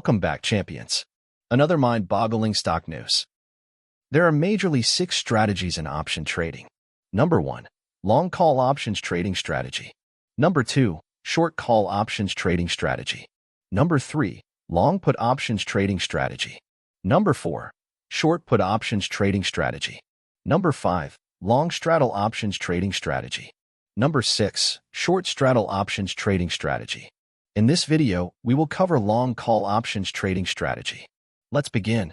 Welcome back, champions. Another mind-boggling stock news. There are majorly 6 strategies in option trading. Number 1. Long call options trading strategy. Number 2. Short call options trading strategy. Number 3. Long put options trading strategy. Number 4. Short put options trading strategy. Number 5. Long straddle options trading strategy. Number 6. Short straddle options trading strategy. In this video, we will cover long call options trading strategy. Let's begin.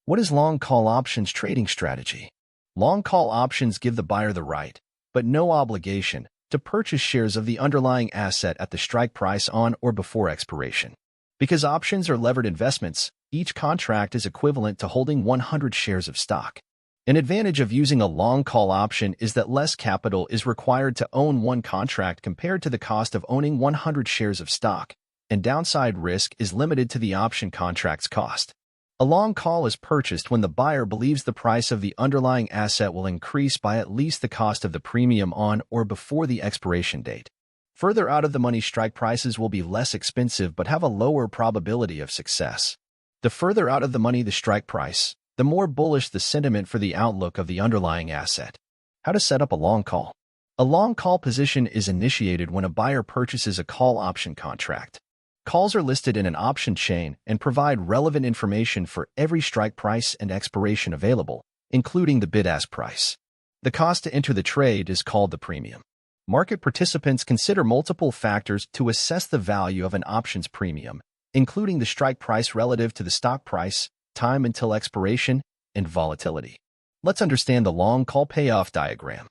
What is long call options trading strategy? Long call options give the buyer the right, but no obligation, to purchase shares of the underlying asset at the strike price on or before expiration. Because options are levered investments, each contract is equivalent to holding 100 shares of stock. An advantage of using a long call option is that less capital is required to own one contract compared to the cost of owning 100 shares of stock, and downside risk is limited to the option contract's cost. A long call is purchased when the buyer believes the price of the underlying asset will increase by at least the cost of the premium on or before the expiration date. Further out-of-the-money strike prices will be less expensive but have a lower probability of success. The further out of the money the strike price, the more bullish the sentiment for the outlook of the underlying asset. How to set up a long call. A long call position is initiated when a buyer purchases a call option contract. Calls are listed in an option chain and provide relevant information for every strike price and expiration available, including the bid-ask price. The cost to enter the trade is called the premium. Market participants consider multiple factors to assess the value of an options premium, including the strike price relative to the stock price, time until expiration, and volatility. Let's understand the long call payoff diagram.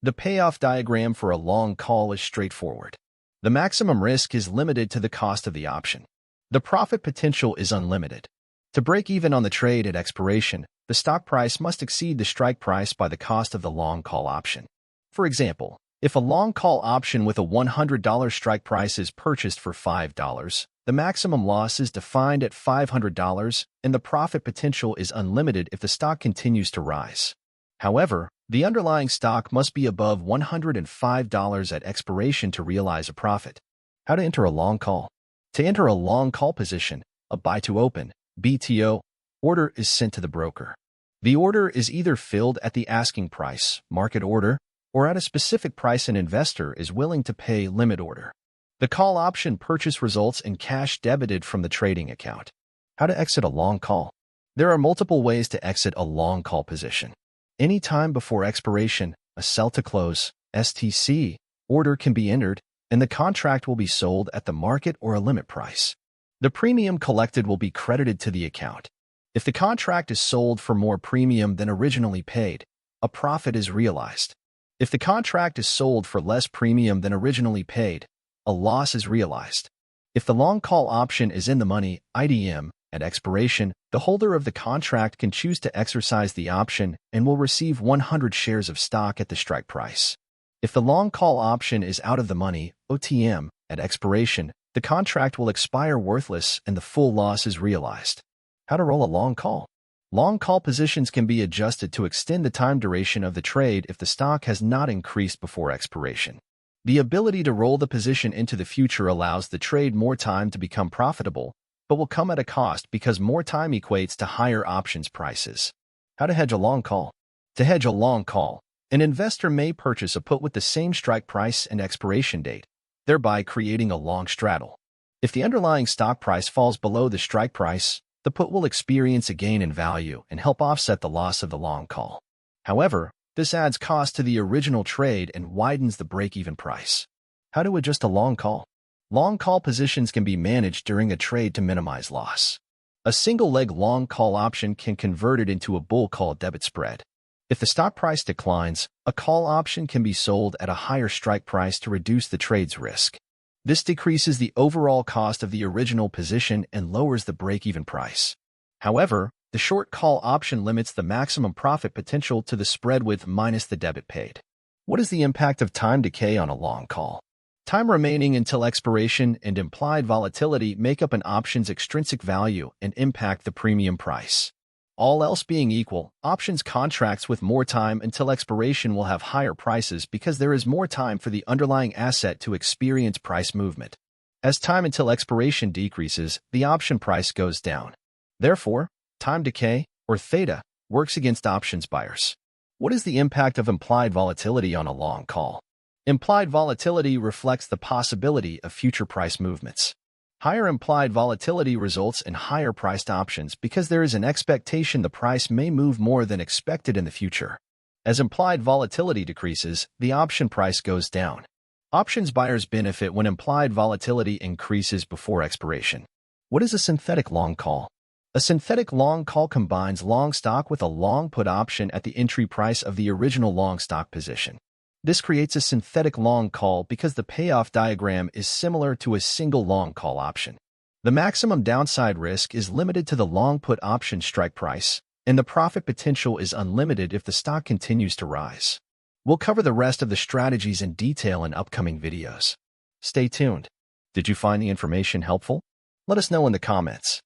The payoff diagram for a long call is straightforward. The maximum risk is limited to the cost of the option. The profit potential is unlimited. To break even on the trade at expiration, the stock price must exceed the strike price by the cost of the long call option. For example, if a long call option with a $100 strike price is purchased for $5, the maximum loss is defined at $500, and the profit potential is unlimited if the stock continues to rise. However, the underlying stock must be above $105 at expiration to realize a profit. How to enter a long call. To enter a long call position, a buy-to-open (BTO) order is sent to the broker. The order is either filled at the asking price, market order, or at a specific price an investor is willing to pay, limit order. The call option purchase results in cash debited from the trading account. How to exit a long call. There are multiple ways to exit a long call position. Any time before expiration, a sell-to-close (STC) order can be entered, and the contract will be sold at the market or a limit price. The premium collected will be credited to the account. If the contract is sold for more premium than originally paid, a profit is realized. If the contract is sold for less premium than originally paid, a loss is realized. If the long call option is in the money, IDM, at expiration, the holder of the contract can choose to exercise the option and will receive 100 shares of stock at the strike price. If the long call option is out of the money, OTM, at expiration, the contract will expire worthless and the full loss is realized. How to roll a long call. Long call positions can be adjusted to extend the time duration of the trade if the stock has not increased before expiration. The ability to roll the position into the future allows the trade more time to become profitable, but will come at a cost because more time equates to higher options prices. How to hedge a long call. To hedge a long call, an investor may purchase a put with the same strike price and expiration date, thereby creating a long straddle. If the underlying stock price falls below the strike price, the put will experience a gain in value and help offset the loss of the long call. However, this adds cost to the original trade and widens the break-even price. How to adjust a long call. Long call positions can be managed during a trade to minimize loss. A single-leg long call option can convert it into a bull call debit spread. If the stock price declines, a call option can be sold at a higher strike price to reduce the trade's risk. This decreases the overall cost of the original position and lowers the break-even price. However, the short call option limits the maximum profit potential to the spread with minus the debit paid. What is the impact of time decay on a long call? Time remaining until expiration and implied volatility make up an option's extrinsic value and impact the premium price. All else being equal, options contracts with more time until expiration will have higher prices because there is more time for the underlying asset to experience price movement. As time until expiration decreases, the option price goes down. Therefore, time decay, or theta, works against options buyers. What is the impact of implied volatility on a long call? Implied volatility reflects the possibility of future price movements. Higher implied volatility results in higher priced options because there is an expectation the price may move more than expected in the future. As implied volatility decreases, the option price goes down. Options buyers benefit when implied volatility increases before expiration. What is a synthetic long call? A synthetic long call combines long stock with a long put option at the entry price of the original long stock position. This creates a synthetic long call because the payoff diagram is similar to a single long call option. The maximum downside risk is limited to the long put option strike price, and the profit potential is unlimited if the stock continues to rise. We'll cover the rest of the strategies in detail in upcoming videos. Stay tuned. Did you find the information helpful? Let us know in the comments.